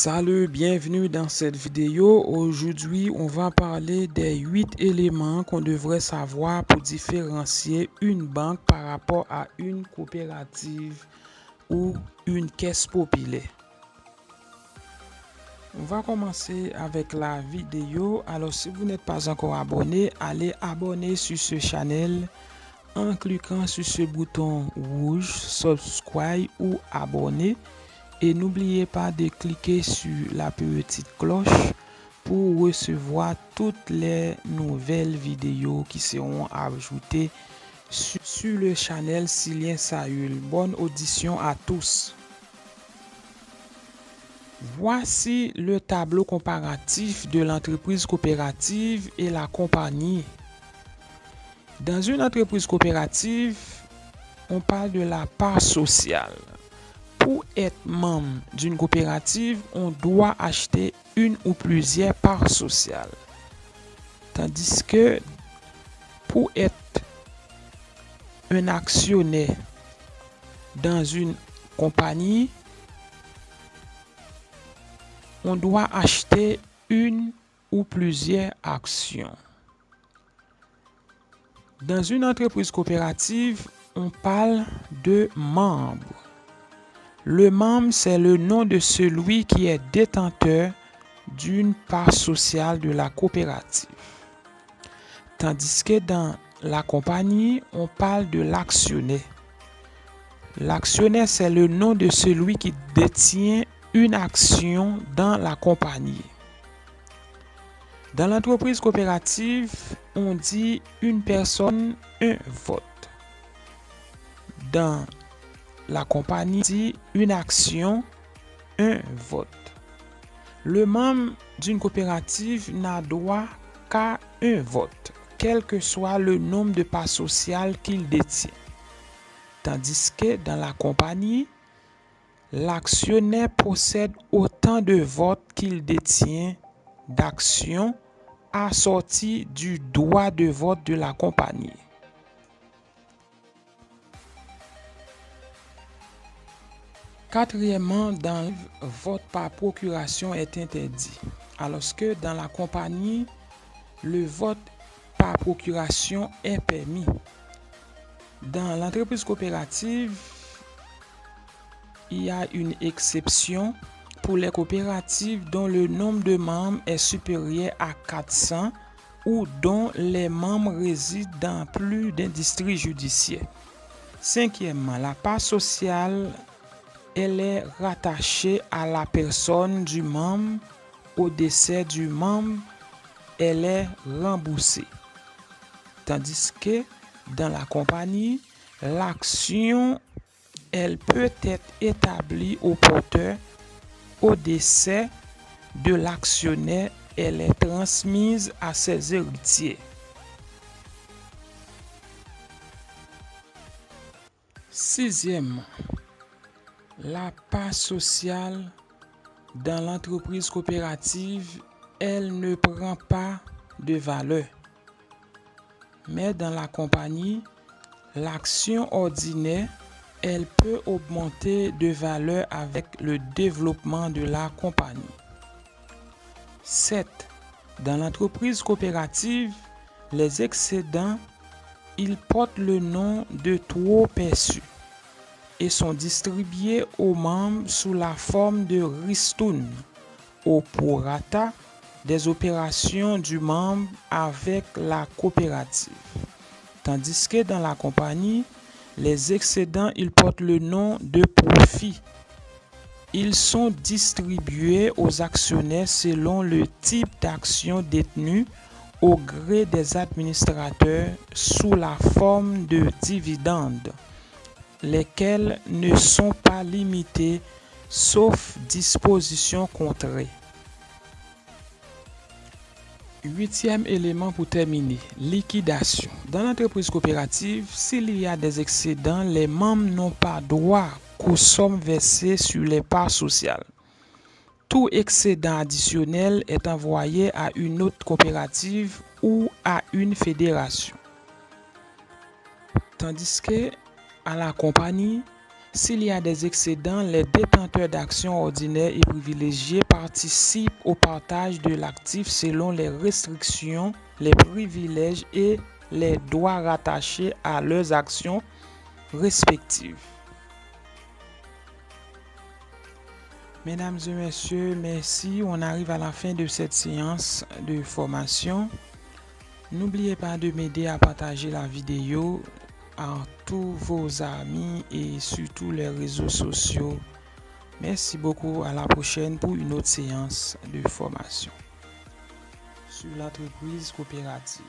Salut, bienvenue dans cette vidéo. Aujourd'hui, on va parler des 8 éléments qu'on devrait savoir pour différencier une banque par rapport à une coopérative ou une caisse populaire. On va commencer avec la vidéo. Alors, si vous n'êtes pas encore abonné, allez abonner sur ce channel en cliquant sur ce bouton rouge, subscribe ou abonner. Et n'oubliez pas de cliquer sur la petite cloche pour recevoir toutes les nouvelles vidéos qui seront ajoutées sur le channel Silien Saül. Bonne audition à tous. Voici le tableau comparatif de l'entreprise coopérative et la compagnie. Dans une entreprise coopérative, on parle de la part sociale. Pour être membre d'une coopérative, on doit acheter une ou plusieurs parts sociales. Tandis que pour être un actionnaire dans une compagnie, on doit acheter une ou plusieurs actions. Dans une entreprise coopérative, on parle de membres. Le membre, c'est le nom de celui qui est détenteur d'une part sociale de la coopérative. Tandis que dans la compagnie, on parle de l'actionnaire. L'actionnaire, c'est le nom de celui qui détient une action dans la compagnie. Dans l'entreprise coopérative, on dit une personne, un vote. Dans la compagnie dit une action, un vote. Le membre d'une coopérative n'a droit qu'à un vote, quel que soit le nombre de parts sociales qu'il détient. Tandis que dans la compagnie, l'actionnaire possède autant de votes qu'il détient d'actions assorties du droit de vote de la compagnie. Quatrièmement, dans le vote par procuration est interdit, alors que dans la compagnie, le vote par procuration est permis. Dans l'entreprise coopérative, il y a une exception pour les coopératives dont le nombre de membres est supérieur à 400 ou dont les membres résident dans plus d'un district judiciaire. Cinquièmement, la part sociale elle est rattachée à la personne du membre. Au décès du membre, elle est remboursée. Tandis que dans la compagnie, l'action, elle peut être établie au porteur. Au décès de l'actionnaire, elle est transmise à ses héritiers. Sixièmement, la part sociale dans l'entreprise coopérative, elle ne prend pas de valeur. Mais dans la compagnie, l'action ordinaire, elle peut augmenter de valeur avec le développement de la compagnie. 7. Dans l'entreprise coopérative, les excédents, ils portent le nom de trop perçus et sont distribués aux membres sous la forme de ristournes au prorata des opérations du membre avec la coopérative. Tandis que dans la compagnie, les excédents, ils portent le nom de profit. Ils sont distribués aux actionnaires selon le type d'action détenue au gré des administrateurs sous la forme de dividendes, lesquels ne sont pas limités sauf disposition contraire. Huitième élément pour terminer, liquidation. Dans l'entreprise coopérative, s'il y a des excédents, les membres n'ont pas droit qu'aux sommes versées sur les parts sociales. Tout excédent additionnel est envoyé à une autre coopérative ou à une fédération. Tandis que à la compagnie, S'il y a des excédents, les détenteurs d'actions ordinaires et privilégiés participent au partage de l'actif selon les restrictions, les privilèges et les droits rattachés à leurs actions respectives. Mesdames et messieurs, merci. On arrive à la fin de cette séance de formation. N'oubliez pas de m'aider à partager la vidéo à tous vos amis et sur tous les réseaux sociaux. Merci beaucoup. À la prochaine pour une autre séance de formation sur l'entreprise coopérative.